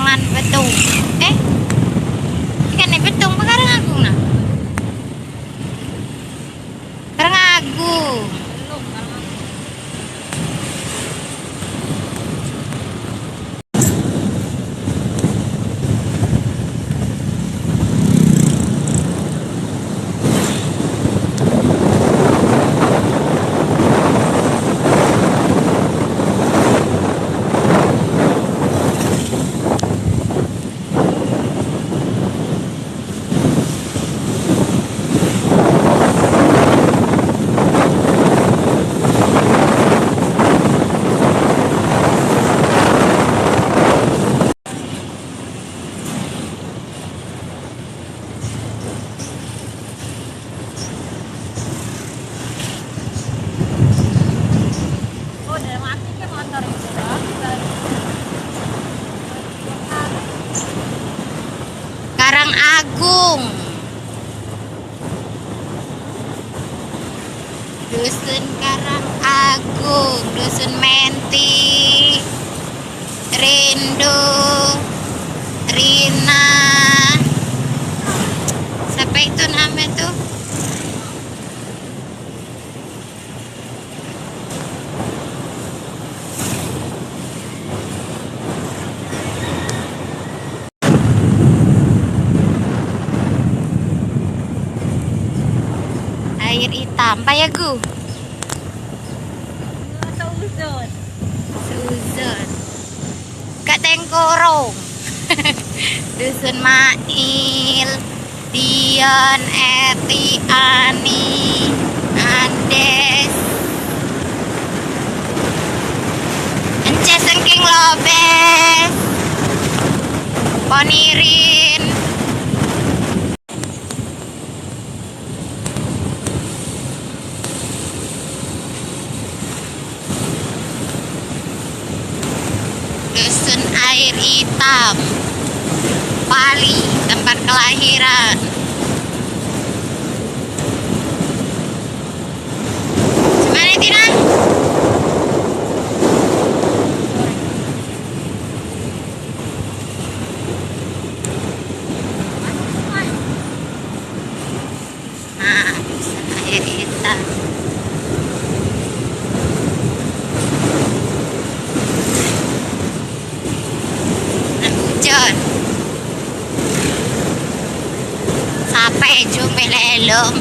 Karangan Betung. Eh, ikan Betung apa Karangagung nah? Karangagung. Karangagung. Dusun Karangagung, Dusun Menti, Rindu, Rina. Siapa itu namanya tuh? Air hitam, Payagu. Suzon. Suzon. Kak Tengkorong. Dusun Mail, Dion, Eti, Ani, Andes, Ence Sengking Lobes, Ponirin. Dusun Air Hitam, Pali, tempat kelahiran. Gimana Tina? Nah, Dusun Air Hitam. Hujan. Sampai jumpa lelom.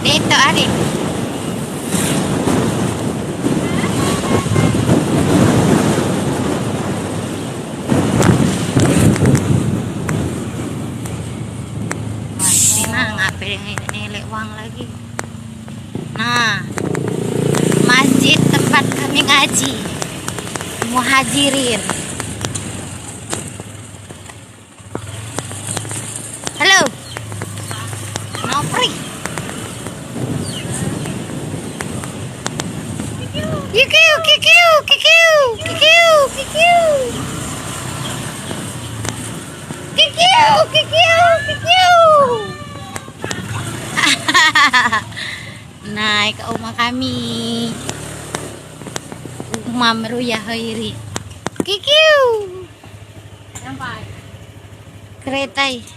Dito ari. Nilai uang lagi. Nah, masjid tempat kami ngaji, muhajirin. Halo, Nopri. Kikiu, kikiu, kikiu, kikiu, kikiu, kikiu, kikiu, kikiu. Naik ke rumah kami, rumah Meruya Hairi. Kikiu, kereta.